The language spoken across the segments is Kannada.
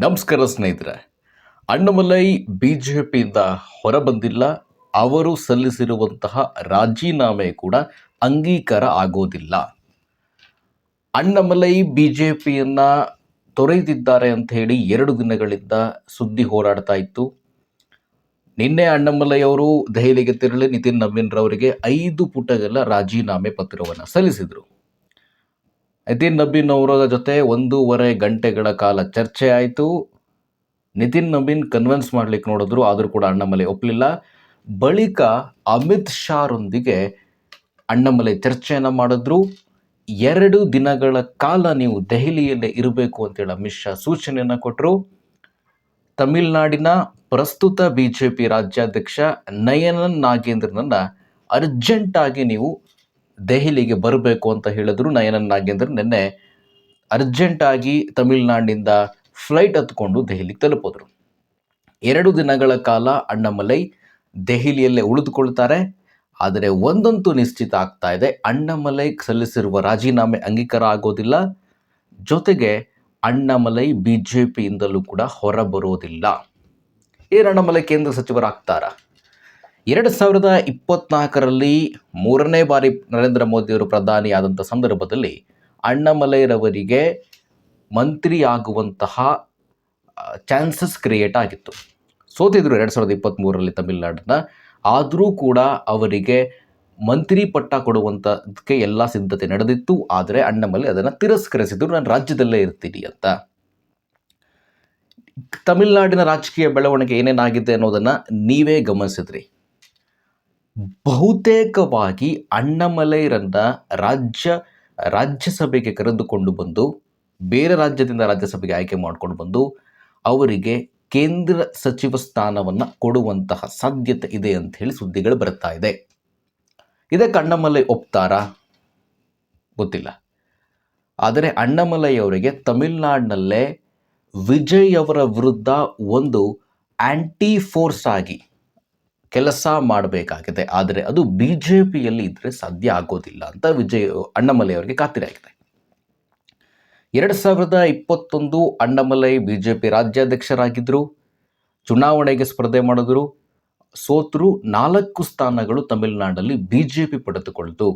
ನಮಸ್ಕಾರ ಸ್ನೇಹಿತರೆ. ಅಣ್ಣಾಮಲೈ ಬಿಜೆಪಿಯಿಂದ ಹೊರಬಂದಿಲ್ಲ. ಅವರು ಸಲ್ಲಿಸಿರುವಂತಹ ರಾಜೀನಾಮೆ ಕೂಡ ಅಂಗೀಕಾರ ಆಗೋದಿಲ್ಲ. ಅಣ್ಣಾಮಲೈ ಬಿಜೆಪಿಯನ್ನ ತೊರೆದಿದ್ದಾರೆ ಅಂತ ಹೇಳಿ 2 ದಿನಗಳಿಂದ ಸುದ್ದಿ ಹೋರಾಡ್ತಾ ಇತ್ತು. ನಿನ್ನೆ ಅಣ್ಣಾಮಲೈ ಅವರು ದೆಹಲಿಗೆ ತೆರಳಿ ನಿತಿನ್ ನವೀನ್ ರವರಿಗೆ 5 ಪುಟಗಳ ರಾಜೀನಾಮೆ ಪತ್ರವನ್ನು ಸಲ್ಲಿಸಿದರು. ನಿತಿನ್ ನವೀನ್ ಅವರ ಜೊತೆ 1.5 ಗಂಟೆಗಳ ಕಾಲ ಚರ್ಚೆ ಆಯಿತು. ನಿತಿನ್ ನವೀನ್ ಕನ್ವಿನ್ಸ್ ಮಾಡ್ಲಿಕ್ಕೆ ನೋಡಿದ್ರು, ಆದರೂ ಕೂಡ ಅಣ್ಣಾಮಲೈ ಒಪ್ಪಲಿಲ್ಲ. ಬಳಿಕ ಅಮಿತ್ ಶಾರೊಂದಿಗೆ ಅಣ್ಣಾಮಲೈ ಚರ್ಚೆಯನ್ನು ಮಾಡಿದ್ರು. 2 ದಿನಗಳ ಕಾಲ ನೀವು ದೆಹಲಿಯಲ್ಲೇ ಇರಬೇಕು ಅಂತೇಳಿ ಅಮಿತ್ ಶಾ ಸೂಚನೆಯನ್ನು ಕೊಟ್ಟರು. ತಮಿಳುನಾಡಿನ ಪ್ರಸ್ತುತ ಬಿಜೆಪಿ ರಾಜ್ಯಾಧ್ಯಕ್ಷ ನಯನನ್ ನಾಗೇಂದ್ರನನ್ನ ಅರ್ಜೆಂಟಾಗಿ ನೀವು ದೆಹಲಿಗೆ ಬರಬೇಕು ಅಂತ ಹೇಳಿದ್ರು. ನಯನನ್ ನಾಗೇಂದ್ರ ನಿನ್ನೆ ಅರ್ಜೆಂಟಾಗಿ ತಮಿಳುನಾಡಿನಿಂದ ಫ್ಲೈಟ್ ಹತ್ಕೊಂಡು ದೆಹಲಿಗೆ ತಲುಪಿದ್ರು. 2 ದಿನಗಳ ಕಾಲ ಅಣ್ಣಾಮಲೈ ದೆಹಲಿಯಲ್ಲೇ ಉಳಿದುಕೊಳ್ತಾರೆ. ಆದರೆ ಒಂದಂತೂ ನಿಶ್ಚಿತ ಆಗ್ತಾ ಇದೆ, ಅಣ್ಣಾಮಲೈ ಸಲ್ಲಿಸಿರುವ ರಾಜೀನಾಮೆ ಅಂಗೀಕಾರ ಆಗೋದಿಲ್ಲ. ಜೊತೆಗೆ ಅಣ್ಣಾಮಲೈ ಬಿಜೆಪಿಯಿಂದಲೂ ಕೂಡ ಹೊರಬರೋದಿಲ್ಲ. ಅಣ್ಣಾಮಲೈ ಕೇಂದ್ರ ಸಚಿವರಾಗ್ತಾರ? 2024ರಲ್ಲಿ 3ನೇ ಬಾರಿ ನರೇಂದ್ರ ಮೋದಿಯವರು ಪ್ರಧಾನಿ ಆದಂಥ ಸಂದರ್ಭದಲ್ಲಿ ಅಣ್ಣಾಮಲೈರವರಿಗೆ ಮಂತ್ರಿ ಆಗುವಂತಹ ಚಾನ್ಸಸ್ ಕ್ರಿಯೇಟ್ ಆಗಿತ್ತು. ಸೋತಿದ್ರು 2023ರಲ್ಲಿ ತಮಿಳುನಾಡನ್ನ. ಆದರೂ ಕೂಡ ಅವರಿಗೆ ಮಂತ್ರಿ ಪಟ್ಟ ಕೊಡುವಂಥದ್ದಕ್ಕೆ ಎಲ್ಲ ಸಿದ್ಧತೆ ನಡೆದಿತ್ತು. ಆದರೆ ಅಣ್ಣಾಮಲೈ ಅದನ್ನು ತಿರಸ್ಕರಿಸಿದ್ರು, ನಾನು ರಾಜ್ಯದಲ್ಲೇ ಇರ್ತೀನಿ ಅಂತ. ತಮಿಳುನಾಡಿನ ರಾಜಕೀಯ ಬೆಳವಣಿಗೆ ಏನೇನಾಗಿದೆ ಅನ್ನೋದನ್ನು ನೀವೇ ಗಮನಿಸಿದ್ರಿ. ಬಹುತೇಕವಾಗಿ ಅಣ್ಣಾಮಲೈರನ್ನ ರಾಜ್ಯಸಭೆಗೆ ಕರೆದುಕೊಂಡು ಬಂದು, ಬೇರೆ ರಾಜ್ಯದಿಂದ ರಾಜ್ಯಸಭೆಗೆ ಆಯ್ಕೆ ಮಾಡಿಕೊಂಡು ಬಂದು ಅವರಿಗೆ ಕೇಂದ್ರ ಸಚಿವ ಸ್ಥಾನವನ್ನು ಕೊಡುವಂತಹ ಸಾಧ್ಯತೆ ಇದೆ ಅಂತ ಹೇಳಿ ಸುದ್ದಿಗಳು ಬರ್ತಾ ಇದೆ. ಇದಕ್ಕೆ ಅಣ್ಣಾಮಲೈ ಒಪ್ತಾರಾ ಗೊತ್ತಿಲ್ಲ. ಆದರೆ ಅಣ್ಣಾಮಲೈ ಅವರಿಗೆ ತಮಿಳುನಾಡಿನಲ್ಲೇ ವಿಜಯ್ ಅವರ ವಿರುದ್ಧ ಒಂದು ಆ್ಯಂಟಿ ಫೋರ್ಸ್ ಆಗಿ ಕೆಲಸ ಮಾಡಬೇಕಾಗಿದೆ. ಆದರೆ ಅದು ಬಿಜೆಪಿಯಲ್ಲಿ ಇದ್ದರೆ ಸಾಧ್ಯ ಆಗೋದಿಲ್ಲ ಅಂತ ಅಣ್ಣಾಮಲೈ ಅವರಿಗೆ ಖಾತ್ರಿ ಆಗಿದೆ. 2021 ಅಣ್ಣಾಮಲೈ ಬಿಜೆಪಿ ರಾಜ್ಯಾಧ್ಯಕ್ಷರಾಗಿದ್ದರು. ಚುನಾವಣೆಗೆ ಸ್ಪರ್ಧೆ ಮಾಡಿದ್ರು, ಸೋತರು. 4 ಸ್ಥಾನಗಳು ತಮಿಳುನಾಡಲ್ಲಿ ಬಿಜೆಪಿ ಪಡೆದುಕೊಳ್ತು.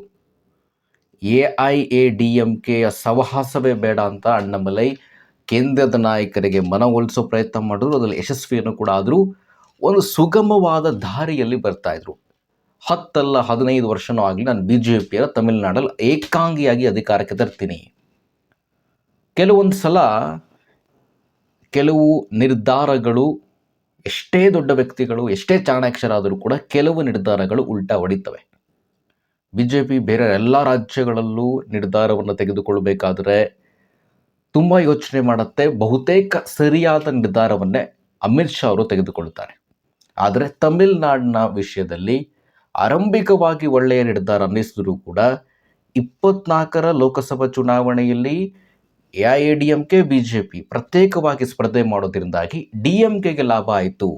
AIADMKಯ ಸಹವಾಸವೇ ಬೇಡ ಅಂತ ಅಣ್ಣಾಮಲೈ ಕೇಂದ್ರದ ನಾಯಕರಿಗೆ ಮನವೊಲಿಸೋ ಪ್ರಯತ್ನ ಮಾಡಿದ್ರು. ಅದರಲ್ಲಿ ಯಶಸ್ವಿಯನ್ನು ಕೂಡ ಆದರೂ ಒಂದು ಸುಗಮವಾದ ದಾರಿಯಲ್ಲಿ ಬರ್ತಾಯಿದ್ರು. 10 ಅಲ್ಲ 15 ವರ್ಷನೂ ಆಗಲಿ, ನಾನು ಬಿಜೆಪಿಯ ತಮಿಳುನಾಡಲ್ಲಿ ಏಕಾಂಗಿಯಾಗಿ ಅಧಿಕಾರಕ್ಕೆ ತರ್ತೀನಿ. ಕೆಲವೊಂದು ಸಲ ಕೆಲವು ನಿರ್ಧಾರಗಳು, ಎಷ್ಟೇ ದೊಡ್ಡ ವ್ಯಕ್ತಿಗಳು, ಎಷ್ಟೇ ಚಾಣಾಕ್ಷರಾದರೂ ಕೂಡ ಕೆಲವು ನಿರ್ಧಾರಗಳು ಉಲ್ಟಾ ಹೊಡಿತವೆ. ಬಿಜೆಪಿ ಬೇರೆ ಎಲ್ಲ ರಾಜ್ಯಗಳಲ್ಲೂ ನಿರ್ಧಾರವನ್ನು ತೆಗೆದುಕೊಳ್ಳಬೇಕಾದ್ರೆ ತುಂಬ ಯೋಚನೆ ಮಾಡುತ್ತೆ. ಬಹುತೇಕ ಸರಿಯಾದ ನಿರ್ಧಾರವನ್ನೇ ಅಮಿತ್ ಶಾ ಅವರು ತೆಗೆದುಕೊಳ್ಳುತ್ತಾರೆ. ಆದರೆ ತಮಿಳುನಾಡಿನ ವಿಷಯದಲ್ಲಿ ಆರಂಭಿಕವಾಗಿ ಒಳ್ಳೆಯ ನಿರ್ಧಾರ ಅನ್ನಿಸಿದರೂ ಕೂಡ 24ರ ಲೋಕಸಭಾ ಚುನಾವಣೆಯಲ್ಲಿ AIADMK ಬಿಜೆಪಿ ಪ್ರತ್ಯೇಕವಾಗಿ ಸ್ಪರ್ಧೆ ಮಾಡೋದ್ರಿಂದಾಗಿ DMKಗೆ ಲಾಭ ಆಯಿತು.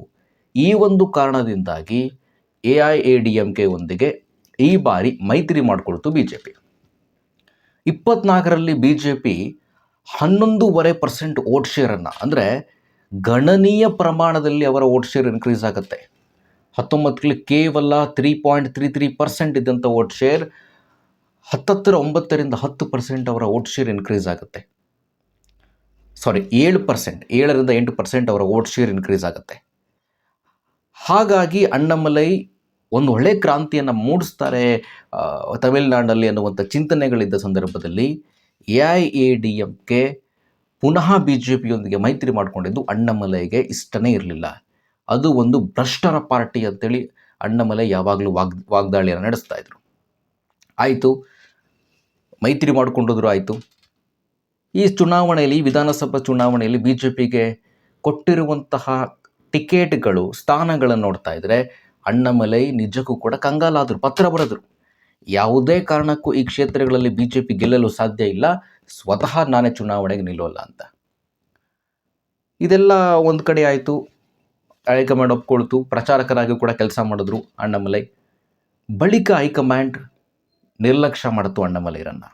ಈ ಒಂದು ಕಾರಣದಿಂದಾಗಿ AIADMK ಒಂದಿಗೆ ಈ ಬಾರಿ ಮೈತ್ರಿ ಮಾಡಿಕೊಳ್ತು ಬಿಜೆಪಿ. 24ರಲ್ಲಿ ಬಿಜೆಪಿ 11.5% ವೋಟ್ ಶೇರನ್ನು, ಅಂದರೆ ಗಣನೀಯ ಪ್ರಮಾಣದಲ್ಲಿ ಅವರ ವೋಟ್ ಶೇರ್ ಇನ್ಕ್ರೀಸ್ ಆಗುತ್ತೆ. 19ರಲ್ಲಿ ಕೇವಲ 3.33% ಇದ್ದಂಥ ವೋಟ್ ಶೇರ್ 9ರಿಂದ 10% ಅವರ ವೋಟ್ ಶೇರ್ ಇನ್ಕ್ರೀಸ್ ಆಗುತ್ತೆ. 7ರಿಂದ 8% ಅವರ ವೋಟ್ ಶೇರ್ ಇನ್ಕ್ರೀಸ್ ಆಗುತ್ತೆ. ಹಾಗಾಗಿ ಅಣ್ಣಾಮಲೈ ಒಂದು ಒಳ್ಳೆಯ ಕ್ರಾಂತಿಯನ್ನು ಮೂಡಿಸ್ತಾರೆ ತಮಿಳುನಾಡಿನಲ್ಲಿ ಅನ್ನುವಂಥ ಚಿಂತನೆಗಳಿದ್ದ ಸಂದರ್ಭದಲ್ಲಿ AIADMK ಪುನಃ ಬಿಜೆಪಿಯೊಂದಿಗೆ ಮೈತ್ರಿ ಮಾಡಿಕೊಂಡಿದ್ದು ಅಣ್ಣಾಮಲೈಗೆ ಇಷ್ಟನೇ ಇರಲಿಲ್ಲ. ಅದು ಒಂದು ಭ್ರಷ್ಟರ ಪಾರ್ಟಿ ಅಂತೇಳಿ ಅಣ್ಣಾಮಲೈ ಯಾವಾಗಲೂ ವಾಗ್ದಾಳಿಯನ್ನು ನಡೆಸ್ತಾ ಇದ್ರು. ಆಯಿತು, ಮೈತ್ರಿ ಮಾಡಿಕೊಂಡಿದ್ರು, ಆಯಿತು. ಈ ಚುನಾವಣೆಯಲ್ಲಿ, ವಿಧಾನಸಭಾ ಚುನಾವಣೆಯಲ್ಲಿ ಬಿಜೆಪಿಗೆ ಕೊಟ್ಟಿರುವಂತಹ ಟಿಕೆಟ್ಗಳು, ಸ್ಥಾನಗಳನ್ನು ನೋಡ್ತಾ ಇದ್ದರೆ ಅಣ್ಣಾಮಲೈ ನಿಜಕ್ಕೂ ಕೂಡ ಕಂಗಾಲಾದರು. ಪತ್ರ ಬರೆದರು, ಯಾವುದೇ ಕಾರಣಕ್ಕೂ ಈ ಕ್ಷೇತ್ರಗಳಲ್ಲಿ ಬಿಜೆಪಿ ಗೆಲ್ಲಲು ಸಾಧ್ಯ ಇಲ್ಲ, ಸ್ವತಃ ನಾನೇ ಚುನಾವಣೆಗೆ ನಿಲ್ಲೋಲ್ಲ ಅಂತ. ಇದೆಲ್ಲ ಒಂದು ಕಡೆ ಆಯಿತು. ಹೈಕಮಾಂಡ್ ಒಪ್ಕೊಳ್ತು. ಪ್ರಚಾರಕರಾಗಿ ಕೂಡ ಕೆಲಸ ಮಾಡಿದ್ರು ಅಣ್ಣಾಮಲೈ. ಬಳಿಕ ಹೈಕಮಾಂಡ್ ನಿರ್ಲಕ್ಷ್ಯ ಮಾಡಿತು ಅಣ್ಣಾಮಲೈರನ್ನು.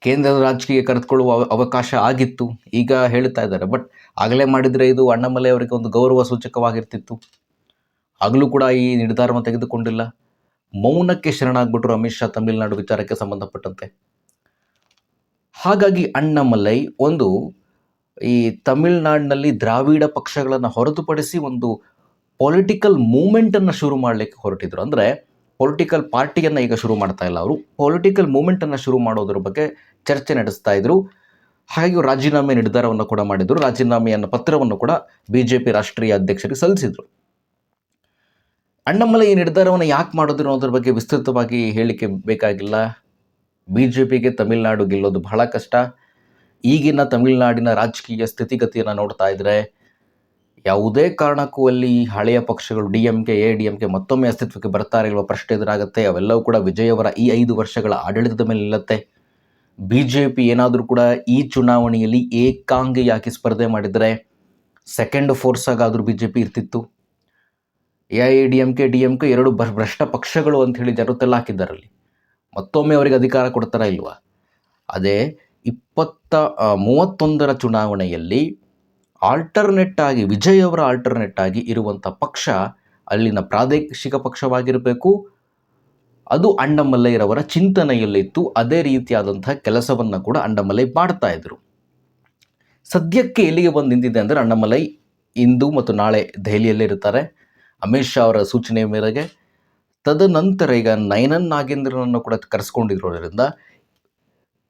ಕೇಂದ್ರದ ರಾಜಕೀಯ ಕರೆದುಕೊಳ್ಳುವ ಅವಕಾಶ ಆಗಿತ್ತು. ಈಗ ಹೇಳ್ತಾ ಇದ್ದಾರೆ. ಬಟ್ ಆಗಲೇ ಮಾಡಿದರೆ ಇದು ಅಣ್ಣಾಮಲೈ ಅವರಿಗೆ ಒಂದು ಗೌರವ ಸೂಚಕವಾಗಿರ್ತಿತ್ತು. ಆಗಲೂ ಕೂಡ ಈ ನಿರ್ಧಾರವನ್ನು ತೆಗೆದುಕೊಂಡಿಲ್ಲ. ಮೌನಕ್ಕೆ ಶರಣಾಗ್ಬಿಟ್ರು ಅಮಿತ್ ಶಾ ತಮಿಳುನಾಡು ವಿಚಾರಕ್ಕೆ ಸಂಬಂಧಪಟ್ಟಂತೆ. ಹಾಗಾಗಿ ಅಣ್ಣಾಮಲೈ ಒಂದು ಈ ತಮಿಳುನಾಡಿನಲ್ಲಿ ದ್ರಾವಿಡ ಪಕ್ಷಗಳನ್ನು ಹೊರತುಪಡಿಸಿ ಒಂದು ಪೊಲಿಟಿಕಲ್ ಮೂಮೆಂಟನ್ನು ಶುರು ಮಾಡಲಿಕ್ಕೆ ಹೊರಟಿದ್ರು. ಅಂದರೆ ಪೊಲಿಟಿಕಲ್ ಪಾರ್ಟಿಯನ್ನು ಈಗ ಶುರು ಮಾಡ್ತಾ ಇಲ್ಲ, ಅವರು ಪೊಲಿಟಿಕಲ್ ಮೂಮೆಂಟನ್ನು ಶುರು ಮಾಡೋದ್ರ ಬಗ್ಗೆ ಚರ್ಚೆ ನಡೆಸ್ತಾ ಇದ್ರು. ಹಾಗೆ ರಾಜೀನಾಮೆ ನಿರ್ಧಾರವನ್ನು ಕೂಡ ಮಾಡಿದರು. ರಾಜೀನಾಮೆಯನ್ನು ಪತ್ರವನ್ನು ಕೂಡ BJP ರಾಷ್ಟ್ರೀಯ ಅಧ್ಯಕ್ಷರಿಗೆ ಸಲ್ಲಿಸಿದರು. ಅಣ್ಣಾಮಲೈ ಈ ನಿರ್ಧಾರವನ್ನು ಯಾಕೆ ಮಾಡಿದ್ರು ಅನ್ನೋದ್ರ ಬಗ್ಗೆ ವಿಸ್ತೃತವಾಗಿ ಹೇಳಿಕೆ ಬೇಕಾಗಿಲ್ಲ. BJPಗೆ ತಮಿಳುನಾಡು ಗೆಲ್ಲೋದು ಬಹಳ ಕಷ್ಟ. ಈಗಿನ ತಮಿಳುನಾಡಿನ ರಾಜಕೀಯ ಸ್ಥಿತಿಗತಿಯನ್ನು ನೋಡ್ತಾ ಇದ್ರೆ ಯಾವುದೇ ಕಾರಣಕ್ಕೂ ಅಲ್ಲಿ ಹಳೆಯ ಪಕ್ಷಗಳು DMK, ADMK ಮತ್ತೊಮ್ಮೆ ಅಸ್ತಿತ್ವಕ್ಕೆ ಬರ್ತಾರೆ ಇರುವ ಪ್ರಶ್ನೆ ಎದುರಾಗುತ್ತೆ. ಅವೆಲ್ಲವೂ ಕೂಡ ವಿಜಯ್ ಅವರ ಈ 5 ವರ್ಷಗಳ ಆಡಳಿತದ ಮೇಲೆ ನಿಲ್ಲುತ್ತೆ. BJP ಏನಾದರೂ ಕೂಡ ಈ ಚುನಾವಣೆಯಲ್ಲಿ ಏಕಾಂಗಿಯಾಗಿ ಸ್ಪರ್ಧೆ ಮಾಡಿದರೆ ಸೆಕೆಂಡ್ ಫೋರ್ಸ್ ಆಗಾದರೂ BJP ಇರ್ತಿತ್ತು. AIADMK, DMK ಎರಡು ಭ್ರಷ್ಟ ಪಕ್ಷಗಳು ಅಂತ ಹೇಳಿ ಜನತೆಲ್ಲ ಹಾಕಿದ್ದಾರಲ್ಲಿ. ಮತ್ತೊಮ್ಮೆ ಅವರಿಗೆ ಅಧಿಕಾರ ಕೊಡ್ತಾರಾ ಇಲ್ವಾ? ಅದೇ 2031ರ ಚುನಾವಣೆಯಲ್ಲಿ ಆಲ್ಟರ್ನೆಟ್ ಆಗಿ ವಿಜಯ್ ಅವರ ಆಲ್ಟರ್ನೆಟ್ ಆಗಿ ಇರುವಂಥ ಪಕ್ಷ ಅಲ್ಲಿನ ಪ್ರಾದೇಶಿಕ ಪಕ್ಷವಾಗಿರಬೇಕು. ಅದು ಅಣ್ಣಾಮಲೈರವರ ಚಿಂತನೆಯಲ್ಲಿತ್ತು. ಅದೇ ರೀತಿಯಾದಂಥ ಕೆಲಸವನ್ನು ಕೂಡ ಅಣ್ಣಾಮಲೈ ಮಾಡ್ತಾ ಇದ್ರು. ಸದ್ಯಕ್ಕೆ ಎಲ್ಲಿಗೆ ಬಂದು ನಿಂತಿದೆ ಅಂದರೆ ಅಣ್ಣಾಮಲೈ ಇಂದು ಮತ್ತು ನಾಳೆ ದೆಹಲಿಯಲ್ಲೇ ಇರ್ತಾರೆ ಅಮಿತ್ ಶಾ ಅವರ ಸೂಚನೆಯ ಮೇರೆಗೆ. ತದನಂತರ ಈಗ ನಯನನ್ ನಾಗೇಂದ್ರನನ್ನು ಕೂಡ ಕರೆಸ್ಕೊಂಡಿರೋದ್ರಿಂದ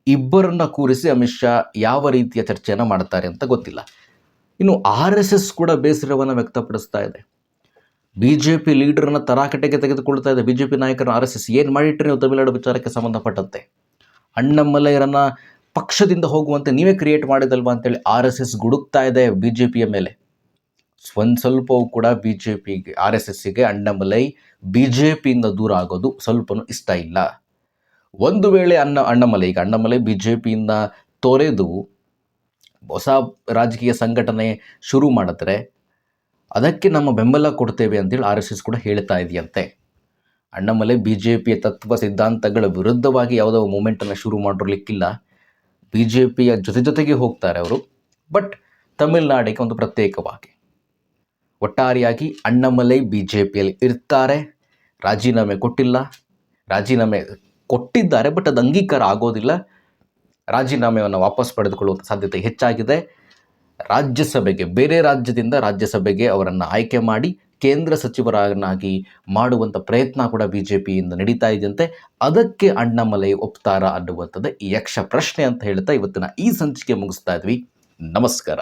ಇಬ್ಬರನ್ನ ಕೂರಿಸಿ ಅಮಿತ್ ಶಾ ಯಾವ ರೀತಿಯ ಚರ್ಚೆಯನ್ನು ಮಾಡ್ತಾರೆ ಅಂತ ಗೊತ್ತಿಲ್ಲ. ಇನ್ನು RSS ಕೂಡ ಬೇಸರವನ್ನು ವ್ಯಕ್ತಪಡಿಸ್ತಾ ಇದೆ. BJP ಲೀಡರ್ನ ತರಾಕಟೆಗೆ ತೆಗೆದುಕೊಳ್ತಾ ಇದೆ. BJP ನಾಯಕರನ್ನ RSS ಏನು ಮಾಡಿಟ್ರಿ ನೀವು ತಮಿಳುನಾಡು ವಿಚಾರಕ್ಕೆ ಸಂಬಂಧಪಟ್ಟಂತೆ? ಅಣ್ಣಾಮಲೈರನ್ನ ಪಕ್ಷದಿಂದ ಹೋಗುವಂತೆ ನೀವೇ ಕ್ರಿಯೇಟ್ ಮಾಡಿದಲ್ವಾ ಅಂತೇಳಿ RSS ಗುಡುಕ್ತಾ ಇದೆ BJPಯ ಮೇಲೆ. ಸ್ವಲ್ಪವೂ ಕೂಡ BJPಗೆ RSSಗೆ ಅಣ್ಣಾಮಲೈ BJPಯಿಂದ ದೂರ ಆಗೋದು ಸ್ವಲ್ಪನೂ ಇಷ್ಟ ಇಲ್ಲ. ಒಂದು ವೇಳೆ ಅಣ್ಣಾಮಲೈ BJPಯಿಂದ ತೊರೆದು ಹೊಸ ರಾಜಕೀಯ ಸಂಘಟನೆ ಶುರು ಮಾಡಿದ್ರೆ ಅದಕ್ಕೆ ನಮ್ಮ ಬೆಂಬಲ ಕೊಡ್ತೇವೆ ಅಂತೇಳಿ RSS ಕೂಡ ಹೇಳ್ತಾ ಇದೆಯಂತೆ. ಅಣ್ಣಾಮಲೈ BJPಯ ತತ್ವ ಸಿದ್ಧಾಂತಗಳ ವಿರುದ್ಧವಾಗಿ ಯಾವುದೋ ಮೂಮೆಂಟನ್ನು ಶುರು ಮಾಡಿರಲಿಕ್ಕಿಲ್ಲ. BJPಯ ಜೊತೆಗೆ ಹೋಗ್ತಾರೆ ಅವರು, ಬಟ್ ತಮಿಳುನಾಡಿಗೆ ಒಂದು ಪ್ರತ್ಯೇಕವಾಗಿ. ಒಟ್ಟಾರೆಯಾಗಿ ಅಣ್ಣಾಮಲೈ BJPಯಲ್ಲಿ ಇರ್ತಾರೆ. ರಾಜೀನಾಮೆ ಕೊಟ್ಟಿದ್ದಾರೆ, ಬಟ್ ಅದು ಅಂಗೀಕಾರ ಆಗೋದಿಲ್ಲ. ರಾಜೀನಾಮೆಯನ್ನು ವಾಪಸ್ ಪಡೆದುಕೊಳ್ಳುವಂಥ ಸಾಧ್ಯತೆ ಹೆಚ್ಚಾಗಿದೆ. ರಾಜ್ಯಸಭೆಗೆ ಬೇರೆ ರಾಜ್ಯದಿಂದ ರಾಜ್ಯಸಭೆಗೆ ಅವರನ್ನು ಆಯ್ಕೆ ಮಾಡಿ ಕೇಂದ್ರ ಸಚಿವರನ್ನಾಗಿ ಮಾಡುವಂಥ ಪ್ರಯತ್ನ ಕೂಡ BJPಯಿಂದ ನಡೀತಾ ಇದೆಯಂತೆ. ಅದಕ್ಕೆ ಅಣ್ಣಾಮಲೈ ಒಪ್ತಾರಾ ಅನ್ನುವಂಥದ್ದು ಈ ಯಕ್ಷ ಪ್ರಶ್ನೆ ಅಂತ ಹೇಳ್ತಾ ಇವತ್ತಿನ ಈ ಸಂಚಿಕೆ ಮುಗಿಸ್ತಾ ಇದ್ವಿ. ನಮಸ್ಕಾರ.